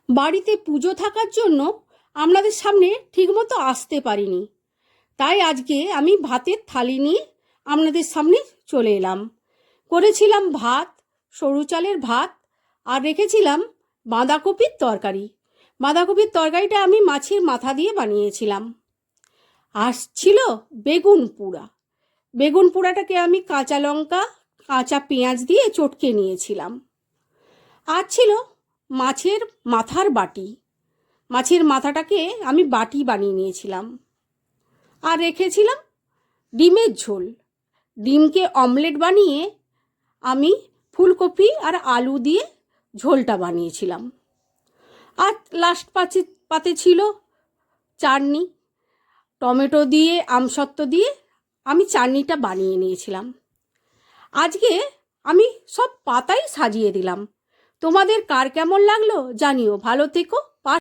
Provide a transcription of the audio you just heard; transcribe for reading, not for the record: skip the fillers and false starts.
বাড়িতে পুজো থাকার জন্য আপনাদের সামনে ঠিকমতো আসতে পারিনি, তাই আজকে আমি ভাতের থালি নিয়ে আপনাদের সামনে চলে এলাম। করেছিলাম ভাত, সরু চালের ভাত, আর রেখেছিলাম বাঁধাকপির তরকারি। বাঁধাকপির তরকারিটা আমি মাছের মাথা দিয়ে বানিয়েছিলাম। আর ছিল বেগুন পোড়া। বেগুন পোড়াটাকে আমি কাঁচা লঙ্কা, কাঁচা পেঁয়াজ দিয়ে চটকে নিয়েছিলাম। আর ছিল মাছের মাথার বাটি। মাছের মাথাটাকে আমি বাটি বানিয়ে নিয়েছিলাম। আর রেখেছিলাম ডিমের ঝোল। ডিমকে অমলেট বানিয়ে আমি ফুলকপি আর আলু দিয়ে ঝোলটা বানিয়েছিলাম। আর লাস্ট পাতে ছিল চাটনি। টমেটো দিয়ে আমসত্ত্ব দিয়ে আমি চাটনিটা বানিয়ে নিয়েছিলাম। আজকে আমি সব পাতাই সাজিয়ে দিলাম। তোমাদের কার কেমন লাগলো জানিও। ভালো থেকো।